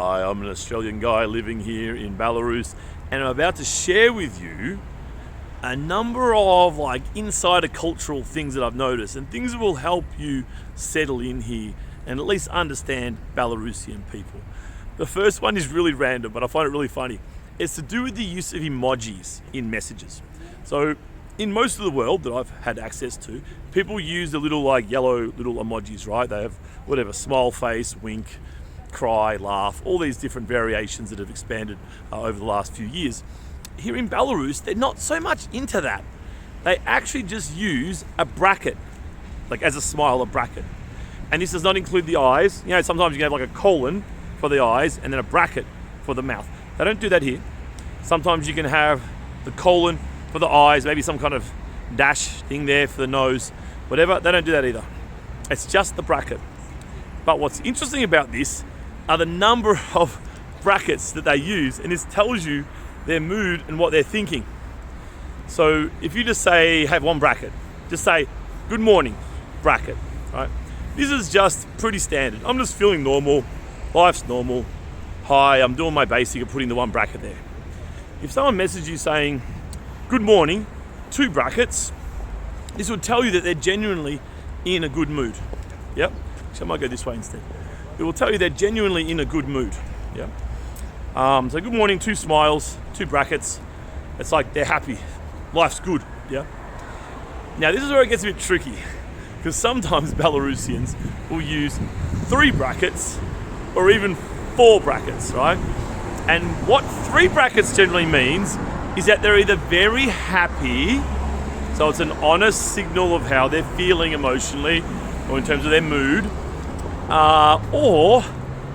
Hi, I'm an Australian guy living here in Belarus, and I'm about to share with you a number of insider cultural things that I've noticed and things that will help you settle in here and at least understand Belarusian people. The first one is really random, but I find it really funny. It's to do with the use of emojis in messages. So in most of the world that I've had access to, people use the little yellow little emojis, right? They have whatever, smile face, wink, cry, laugh, all these different variations that have expanded over the last few years. Here in Belarus, they're not so much into that. They actually just use a bracket, as a smile, a bracket. And this does not include the eyes. Sometimes you can have a colon for the eyes and then a bracket for the mouth. They don't do that here. Sometimes you can have the colon for the eyes, maybe some kind of dash thing there for the nose, whatever. They don't do that either. It's just the bracket. But what's interesting about this are the number of brackets that they use, and this tells you their mood and what they're thinking. So if you just have one bracket, just say, good morning, bracket, right? This is just pretty standard. I'm just feeling normal, life's normal. Hi, I'm doing my basic of putting the one bracket there. If someone messages you saying, good morning, two brackets, this would tell you that they're genuinely in a good mood. Yep, so I might go this way instead. It will tell you they're genuinely in a good mood. Yeah. So good morning, two smiles, two brackets. It's like they're happy. Life's good. Yeah. Now this is where it gets a bit tricky, because sometimes Belarusians will use three brackets or even four brackets, right? And what three brackets generally means is that they're either very happy, so it's an honest signal of how they're feeling emotionally or in terms of their mood, or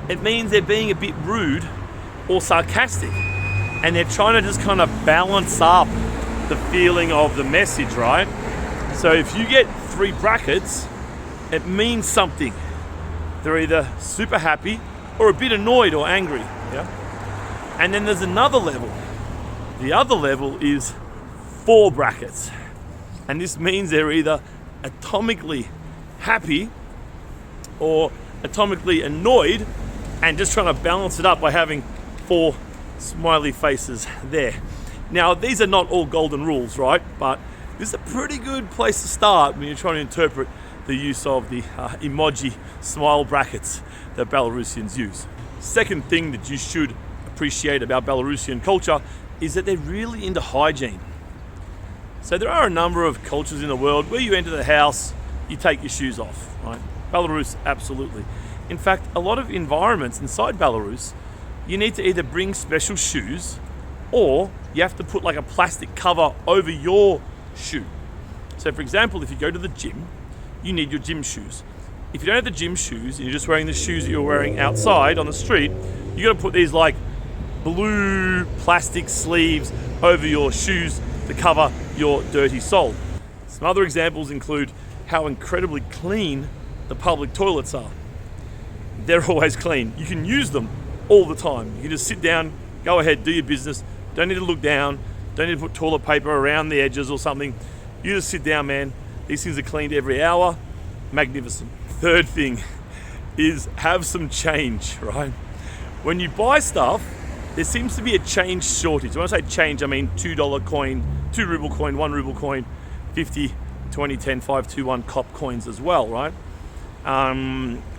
it means they're being a bit rude or sarcastic, and they're trying to just kind of balance up the feeling of the message, right? So if you get three brackets, it means something. They're either super happy or a bit annoyed or angry, yeah? And then there's another level. The other level is four brackets, and this means they're either atomically happy or atomically annoyed and just trying to balance it up by having four smiley faces there. Now, these are not all golden rules, right? But this is a pretty good place to start when you're trying to interpret the use of the emoji smile brackets that Belarusians use. Second thing that you should appreciate about Belarusian culture is that they're really into hygiene. So there are a number of cultures in the world where you enter the house, you take your shoes off, right? Belarus, absolutely. In fact, a lot of environments inside Belarus, you need to either bring special shoes or you have to put a plastic cover over your shoe. So for example, if you go to the gym, you need your gym shoes. If you don't have the gym shoes and you're just wearing the shoes that you're wearing outside on the street, you got to put these blue plastic sleeves over your shoes to cover your dirty sole. Some other examples include how incredibly clean the public toilets are. They're always clean. You can use them all the time. You can just sit down, go ahead, do your business. Don't need to look down. Don't need to put toilet paper around the edges or something. You just sit down, man. These things are cleaned every hour. Magnificent. Third thing is have some change, right? When you buy stuff, there seems to be a change shortage. When I say change, I mean $2 coin, 2 ruble coin, 1 ruble coin, 50, 20, 10, 5, 2, 1 cop coins as well, right?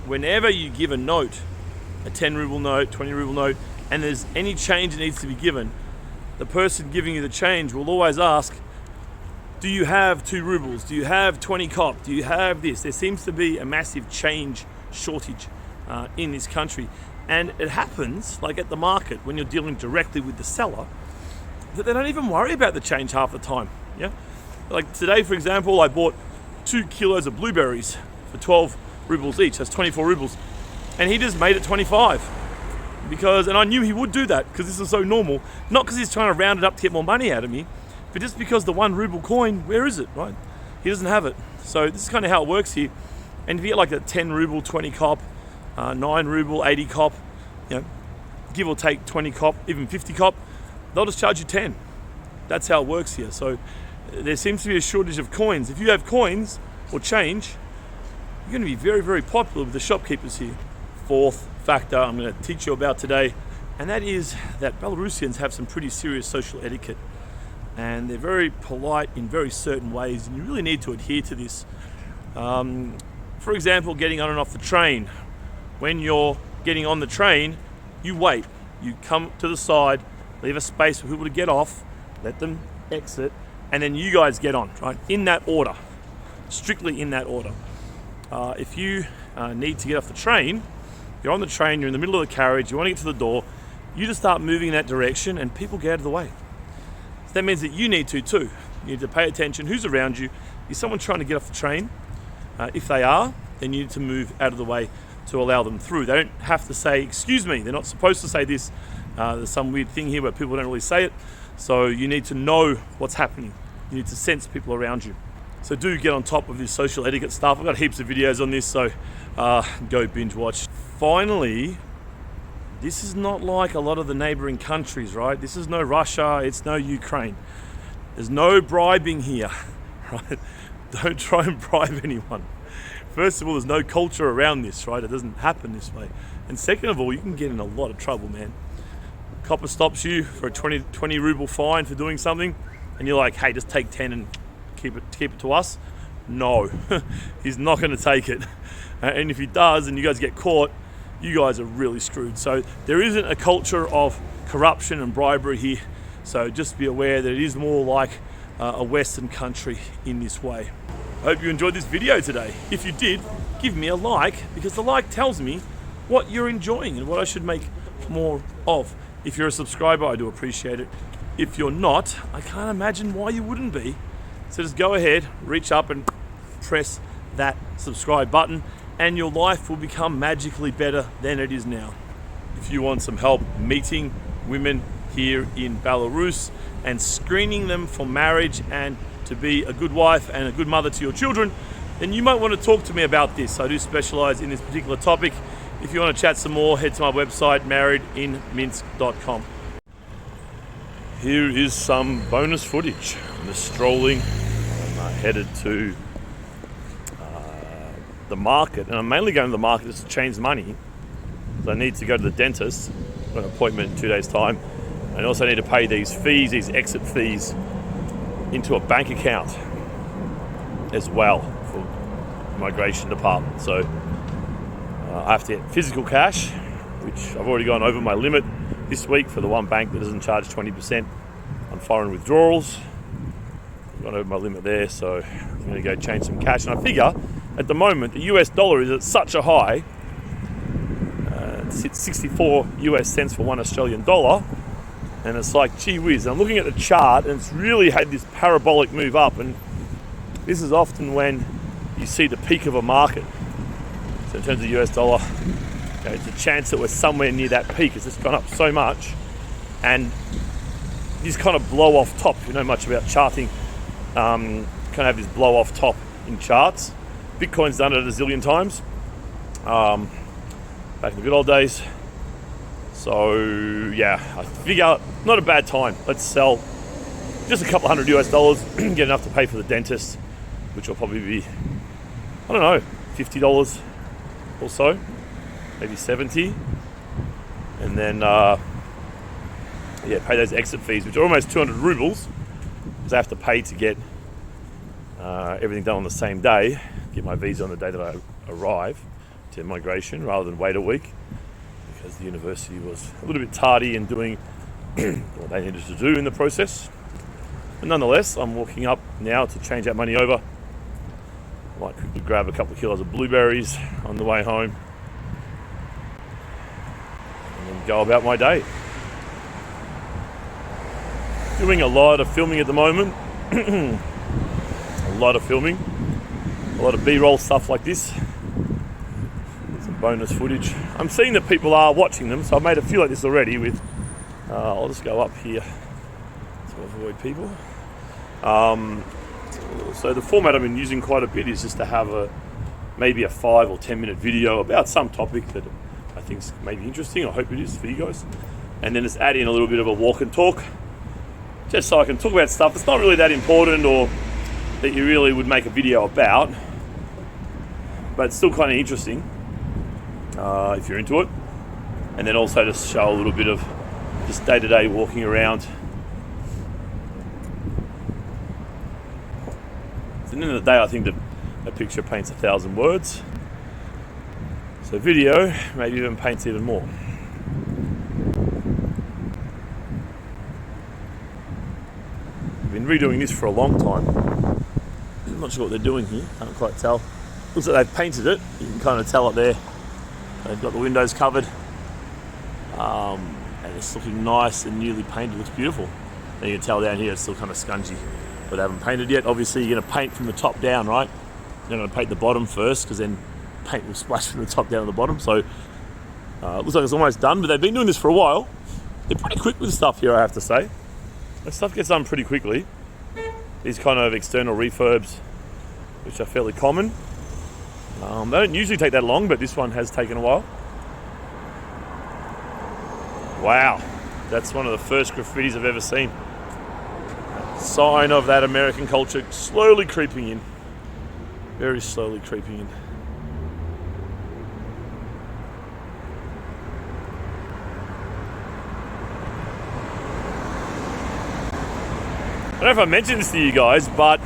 Whenever you give a note, a 10 ruble note, 20 ruble note, and there's any change that needs to be given, the person giving you the change will always ask, do you have 2 rubles? Do you have 20 cop? Do you have this? There seems to be a massive change shortage in this country. And it happens, at the market, when you're dealing directly with the seller, that they don't even worry about the change half the time. Yeah. Today, for example, I bought 2 kilos of blueberries for 12 rubles each. That's 24 rubles. And he just made it 25. And I knew he would do that because this is so normal. Not because he's trying to round it up to get more money out of me, but just because the 1 ruble coin, where is it, right? He doesn't have it. So this is kind of how it works here. And if you get a 10 ruble, 20 cop, 9 ruble, 80 cop, give or take 20 cop, even 50 cop, they'll just charge you 10. That's how it works here. So there seems to be a shortage of coins. If you have coins or change, you're going to be very, very popular with the shopkeepers here. Fourth factor I'm going to teach you about today, and that is that Belarusians have some pretty serious social etiquette, and they're very polite in very certain ways, and you really need to adhere to this. For example, getting on and off the train. When you're getting on the train, you wait. You come to the side, leave a space for people to get off, let them exit, and then you guys get on, right? In that order, strictly in that order. If you need to get off the train, you're on the train, you're in the middle of the carriage, you want to get to the door, you just start moving in that direction and people get out of the way. So that means that you need to too. You need to pay attention who's around you. Is someone trying to get off the train? If they are, then you need to move out of the way to allow them through. They don't have to say, excuse me. They're not supposed to say this. There's some weird thing here where people don't really say it. So you need to know what's happening. You need to sense people around you. So do get on top of this social etiquette stuff. I've got heaps of videos on this, so go binge watch. Finally, this is not like a lot of the neighboring countries, right? This is no Russia, it's no Ukraine. There's no bribing here, right? Don't try and bribe anyone. First of all, there's no culture around this, right? It doesn't happen this way. And second of all, you can get in a lot of trouble, man. Copper stops you for a 20 ruble fine for doing something, and you're like, hey, just take 10 and keep it to us. No, he's not going to take it. And if he does and you guys get caught, you guys are really screwed. So there isn't a culture of corruption and bribery here. So just be aware that it is more like a Western country in this way. I hope you enjoyed this video today. If you did, give me a like, because the like tells me what you're enjoying and what I should make more of. If you're a subscriber, I do appreciate it. If you're not, I can't imagine why you wouldn't be. So just go ahead, reach up and press that subscribe button, and your life will become magically better than it is now. If you want some help meeting women here in Belarus and screening them for marriage and to be a good wife and a good mother to your children, then you might want to talk to me about this. I do specialize in this particular topic. If you want to chat some more, head to my website, marriedinminsk.com. Here is some bonus footage. I'm just strolling. I'm headed to the market, and I'm mainly going to the market just to change money. So I need to go to the dentist. I've got an appointment in 2 days' time. And I also need to pay these fees, these exit fees, into a bank account as well for the migration department. So I have to get physical cash, which I've already gone over my limit this week for the one bank that doesn't charge 20% on foreign withdrawals. I've gone over my limit there, so I'm going to go change some cash. And I figure at the moment the US dollar is at such a high, it's 64 US cents for one Australian dollar. And it's like, gee whiz, I'm looking at the chart and it's really had this parabolic move up, and this is often when you see the peak of a market. So in terms of US dollar, it's a chance that we're somewhere near that peak. It's just gone up so much, and these kind of blow off top, if you know much about charting, kind of have this blow off top in charts. Bitcoin's done it a zillion times, back in the good old days. So yeah, I figure not a bad time. Let's sell just a couple $100 US, get enough to pay for the dentist, which will probably be, I don't know, $50 or so, maybe 70. And then pay those exit fees, which are almost 200 rubles, because I have to pay to get everything done on the same day, get my visa on the day that I arrive to migration, rather than wait a week, because the university was a little bit tardy in doing what they needed to do in the process. But nonetheless, I'm walking up now to change that money over. I might quickly grab a couple of kilos of blueberries on the way home, and then go about my day. Doing a lot of filming at the moment. A lot of filming. A lot of B-roll stuff like this. Bonus footage. I'm seeing that people are watching them, so I've made a few like this already with I'll just go up here to avoid people. So the format I've been using quite a bit is just to have maybe a 5 or 10 minute video about some topic that I think is maybe interesting. I hope it is for you guys, and then just add in a little bit of a walk and talk, just so I can talk about stuff that's not really that important or that you really would make a video about, but it's still kind of interesting if you're into it. and then also to show a little bit of just day-to-day walking around. At the end of the day, I think that a picture paints 1,000 words. So video maybe even paints even more. I've been redoing this for a long time. I'm not sure what they're doing here, can't quite tell. Looks like they've painted it, you can kind of tell it there. They've got the windows covered. And it's looking nice and newly painted, looks beautiful. And you can tell down here it's still kind of scungy, but they haven't painted yet. Obviously you're going to paint from the top down, right? You're going to paint the bottom first, because then paint will splash from the top down to the bottom. So it looks like it's almost done, but they've been doing this for a while. They're pretty quick with stuff here, I have to say. This stuff gets done pretty quickly. These kind of external refurbs, which are fairly common. They don't usually take that long, but this one has taken a while. Wow, that's one of the first graffitis I've ever seen. Sign of that American culture slowly creeping in. Very slowly creeping in. I don't know if I mentioned this to you guys, but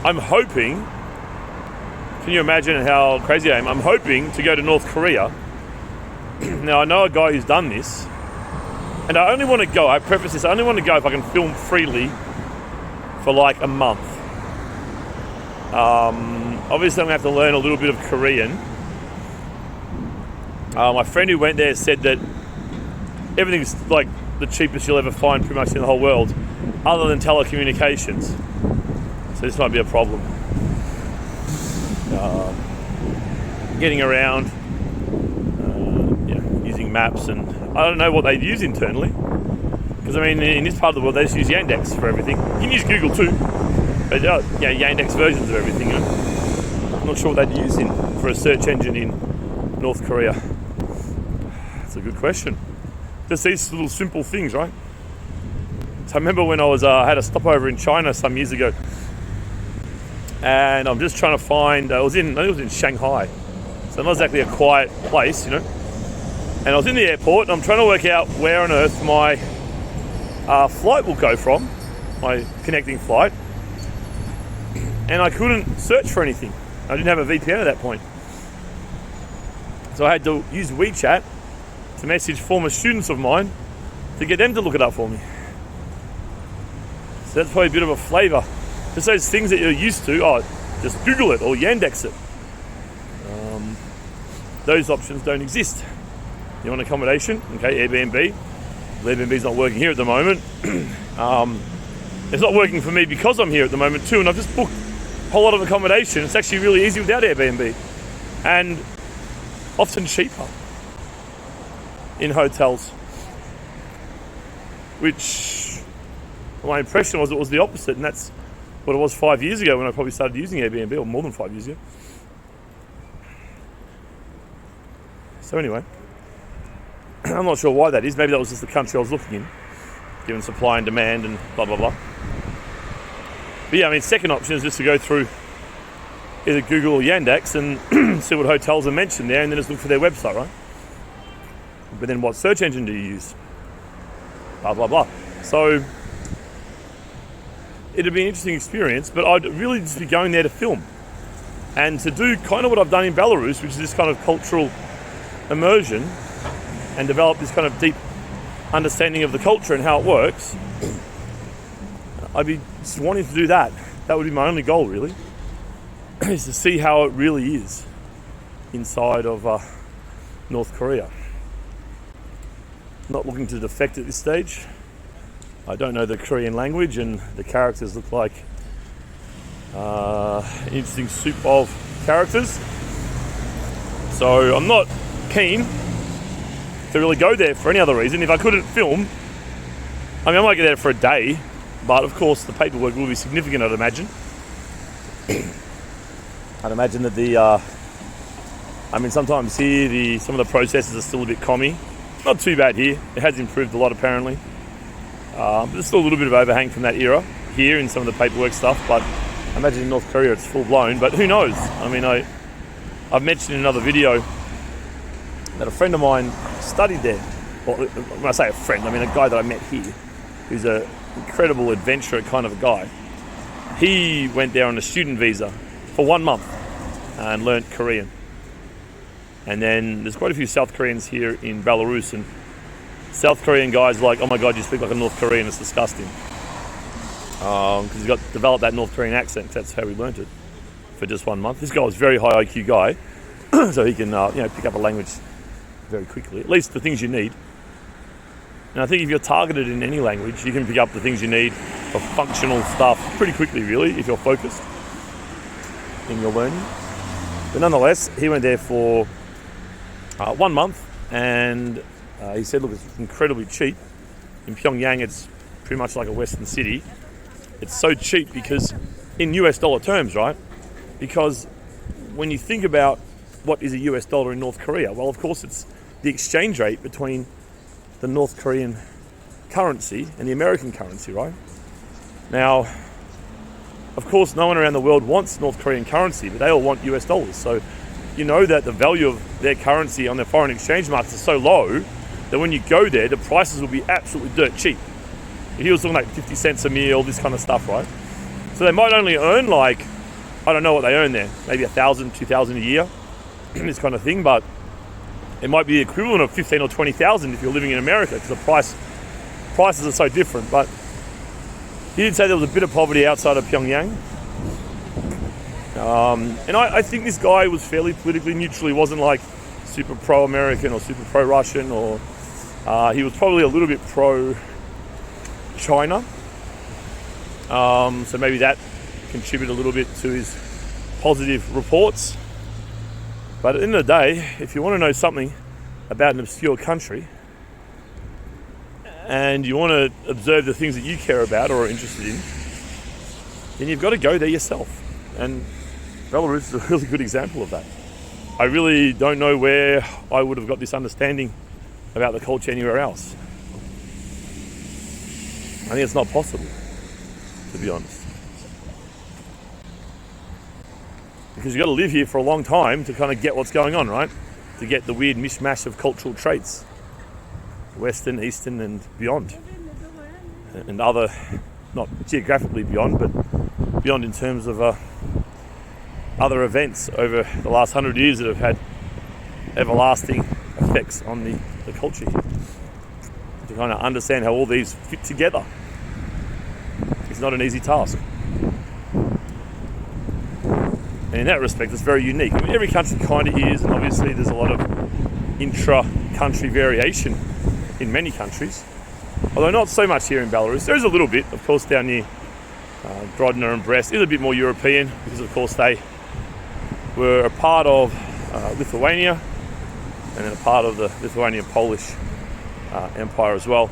I'm hoping, can you imagine how crazy I am? I'm hoping to go to North Korea. Now, I know a guy who's done this, and I only want to go, I preface this, I only want to go if I can film freely for like a month. Obviously, I'm going to have to learn a little bit of Korean. My friend who went there said that everything's like the cheapest you'll ever find pretty much in the whole world, other than telecommunications. So this might be a problem. Getting around, using maps, and I don't know what they use internally. Because I mean, in this part of the world, they just use Yandex for everything. You can use Google too, but Yandex versions of everything. I'm not sure what they'd use for a search engine in North Korea. That's a good question. Just these little simple things, right? So I remember when I was had a stopover in China some years ago, and I'm just trying to find. I think it was in Shanghai, so not exactly a quiet place, you know. And I was in the airport, and I'm trying to work out where on earth my flight will go from, my connecting flight, and I couldn't search for anything. I didn't have a VPN at that point, so I had to use WeChat to message former students of mine to get them to look it up for me. So that's probably a bit of a flavour. Just those things that you're used to, just Google it or Yandex it. Those options don't exist. You want accommodation? Okay, Airbnb. Well, Airbnb's not working here at the moment. It's not working for me because I'm here at the moment too, and I've just booked a whole lot of accommodation. It's actually really easy without Airbnb, and often cheaper in hotels, which my impression was it was the opposite, and that's what it was 5 years ago when I probably started using Airbnb, or more than 5 years ago. So anyway, I'm not sure why that is. Maybe that was just the country I was looking in, given supply and demand and blah blah blah. But yeah, I mean, second option is just to go through either Google or Yandex and see what hotels are mentioned there, and then just look for their website, right? But then what search engine do you use? Blah, blah, blah. So it'd be an interesting experience, but I'd really just be going there to film and to do kind of what I've done in Belarus, which is this kind of cultural immersion, and develop this kind of deep understanding of the culture and how it works. I'd be just wanting to do that. That would be my only goal, really, is to see how it really is inside of North Korea. Not looking to defect at this stage. I don't know the Korean language, and the characters look like an interesting soup of characters. So I'm not keen to really go there for any other reason. If I couldn't film, I mean, I might get there for a day, but of course the paperwork will be significant, I'd imagine. I'd imagine that sometimes here some of the processes are still a bit commie. Not too bad here. It has improved a lot apparently. But there's still a little bit of overhang from that era here in some of the paperwork stuff, but I imagine in North Korea it's full blown, but who knows? I mean, I've mentioned in another video that a friend of mine studied there. Well, when I say a friend, I mean a guy that I met here, who's an incredible adventurer kind of a guy. He went there on a student visa for 1 month and learnt Korean. And then there's quite a few South Koreans here in Belarus, and South Korean guys are like, oh my God, you speak like a North Korean, it's disgusting. Because he's got developed that North Korean accent, that's how he learnt it for just 1 month. This guy was a very high IQ guy, so he can pick up a language very quickly, at least the things you need. And I think if you're targeted in any language, you can pick up the things you need for functional stuff pretty quickly, really, if you're focused in your learning. But nonetheless, he went there for 1 month, and he said, look, it's incredibly cheap. In Pyongyang, it's pretty much like a Western city. It's so cheap because, in US dollar terms, right? Because when you think about what is a US dollar in North Korea, well, of course, it's the exchange rate between the North Korean currency and the American currency, right? Now, of course, no one around the world wants North Korean currency, but they all want US dollars. So you know that the value of their currency on their foreign exchange markets is so low that when you go there, the prices will be absolutely dirt cheap. He was talking like 50 cents a meal, this kind of stuff, right? So they might only earn like, I don't know what they earn there, maybe 1,000, 2,000 a year, this kind of thing, but it might be the equivalent of 15 or 20,000 if you're living in America, because the prices are so different. But he did say there was a bit of poverty outside of Pyongyang. And I think this guy was fairly politically neutral. He wasn't like super pro-American or super pro-Russian, or he was probably a little bit pro-China. So maybe that contributed a little bit to his positive reports. But at the end of the day, if you want to know something about an obscure country and you want to observe the things that you care about or are interested in, then you've got to go there yourself. And Belarus is a really good example of that. I really don't know where I would have got this understanding about the culture anywhere else. I think it's not possible, to be honest. Because you've got to live here for a long time to kind of get what's going on, right? To get the weird mishmash of cultural traits. Western, Eastern and beyond. And other, not geographically beyond, but beyond in terms of other events over the last 100 years that have had everlasting effects on the culture here. To kind of understand how all these fit together is not an easy task. And in that respect, it's very unique. I mean, every country kind of is, and obviously there's a lot of intra-country variation in many countries. Although not so much here in Belarus. There is a little bit, of course, down near Grodno and Brest. It's a bit more European because, of course, they were a part of Lithuania and then a part of the Lithuanian-Polish Empire as well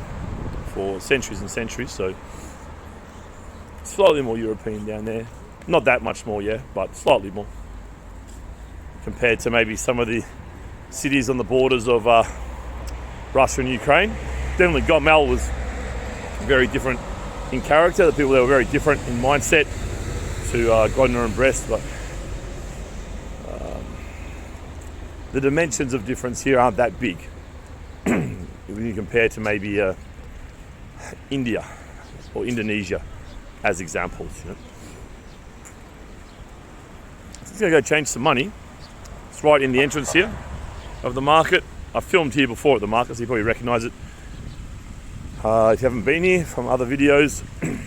for centuries and centuries. So slightly more European down there. Not that much more, yeah, but slightly more compared to maybe some of the cities on the borders of Russia and Ukraine. Definitely Gomel was very different in character. The people there were very different in mindset to Grodno and Brest, but the dimensions of difference here aren't that big when you compare to maybe India or Indonesia as examples, you know. I'm going to go change some money. It's right in the entrance here of the market. I filmed here before at the market, so you probably recognise it. If you haven't been here from other videos, I'm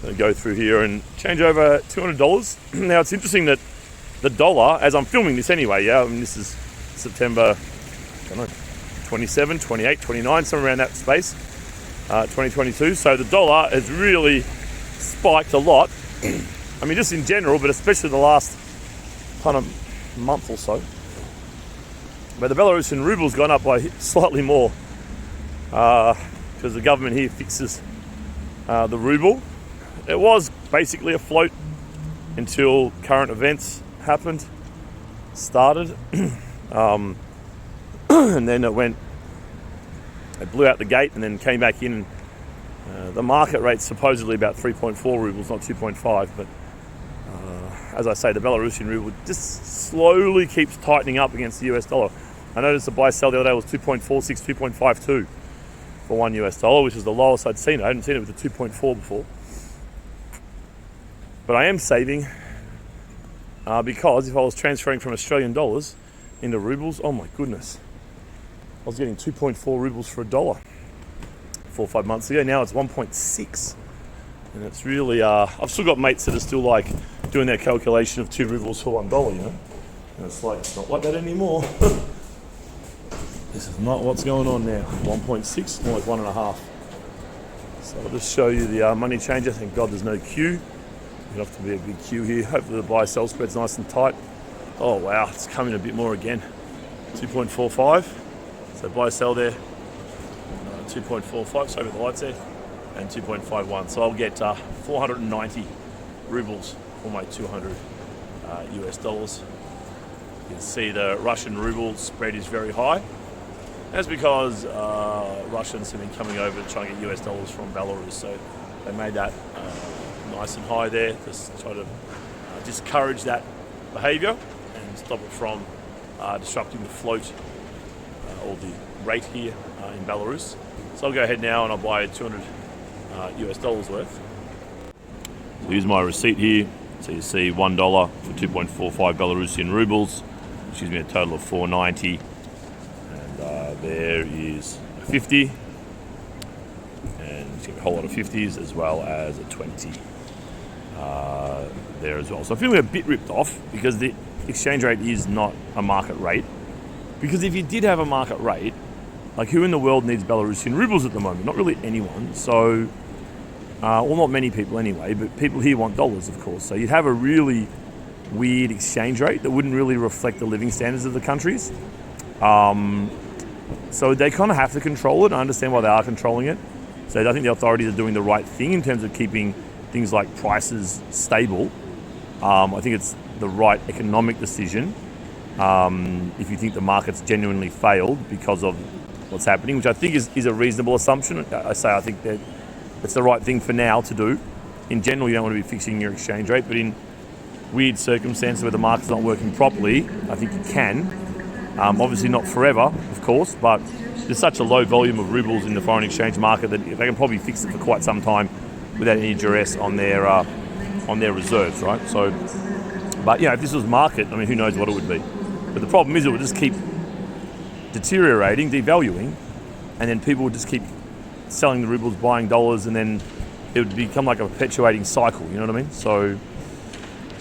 going to go through here and change over $200. Now it's interesting that the dollar, as I'm filming this anyway, yeah, I mean this is September, I don't know, 27, 28, 29, somewhere around that space, 2022. So the dollar has really spiked a lot. I mean, just in general, but especially the last kind of month or so. But the Belarusian ruble's gone up by slightly more because the government here fixes the ruble. It was basically afloat until current events started. And then it blew out the gate and then came back in. The market rate's supposedly about 3.4 rubles, not 2.5, but as I say, the Belarusian ruble just slowly keeps tightening up against the US dollar. I noticed the buy-sell the other day was 2.46, 2.52 for $1 US, which is the lowest I'd seen it. I hadn't seen it with the 2.4 before. But I am saving because if I was transferring from Australian dollars into rubles, oh my goodness, I was getting 2.4 rubles for $1 4 or 5 months ago. Now it's 1.6. And it's really, I've still got mates that are still like doing their calculation of 2 rubles for $1, you know. And it's like, it's not like that anymore. This is not what's going on now. 1.6, more like 1.5. So I'll just show you the money changer. Thank God there's no queue. There'll have to be a big queue here. Hopefully the buy-sell spread's nice and tight. Oh wow, it's coming a bit more again. 2.45. So buy-sell there. 2.45, sorry about the lights there. And 2.51. So I'll get 490 rubles for my 200 US dollars. You can see the Russian ruble spread is very high. That's because Russians have been coming over to try and get US dollars from Belarus. So they made that nice and high there to try to discourage that behaviour and stop it from disrupting the float or the rate here in Belarus. So I'll go ahead now and I'll buy 200 US dollars worth. So here's my receipt here. So you see $1 for 2.45 Belarusian rubles, which gives me a total of 490. And there is a 50, and you get a whole lot of 50s as well as a 20 there as well. So I'm feeling a bit ripped off because the exchange rate is not a market rate. Because if you did have a market rate, like who in the world needs Belarusian rubles at the moment? Not really anyone. So, well, not many people anyway, but people here want dollars, of course. So you'd have a really weird exchange rate that wouldn't really reflect the living standards of the countries. So they kind of have to control it. I understand why they are controlling it. So I think the authorities are doing the right thing in terms of keeping things like prices stable. I think it's the right economic decision. If you think the market's genuinely failed because of what's happening, which I think is a reasonable assumption. I think that it's the right thing for now to do. In general, you don't want to be fixing your exchange rate, but in weird circumstances where the market's not working properly, I think you can. Obviously not forever, of course, but there's such a low volume of rubles in the foreign exchange market that they can probably fix it for quite some time without any duress on their reserves, right? So, but if this was market, I mean, who knows what it would be. But the problem is it would just keep deteriorating, devaluing, and then people would just keep selling the rubles, buying dollars, and then it would become like a perpetuating cycle, you know what I mean? So,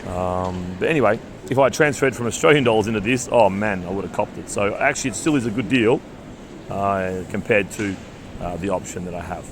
but anyway, if I transferred from Australian dollars into this, oh man, I would have copped it. So actually it still is a good deal compared to the option that I have.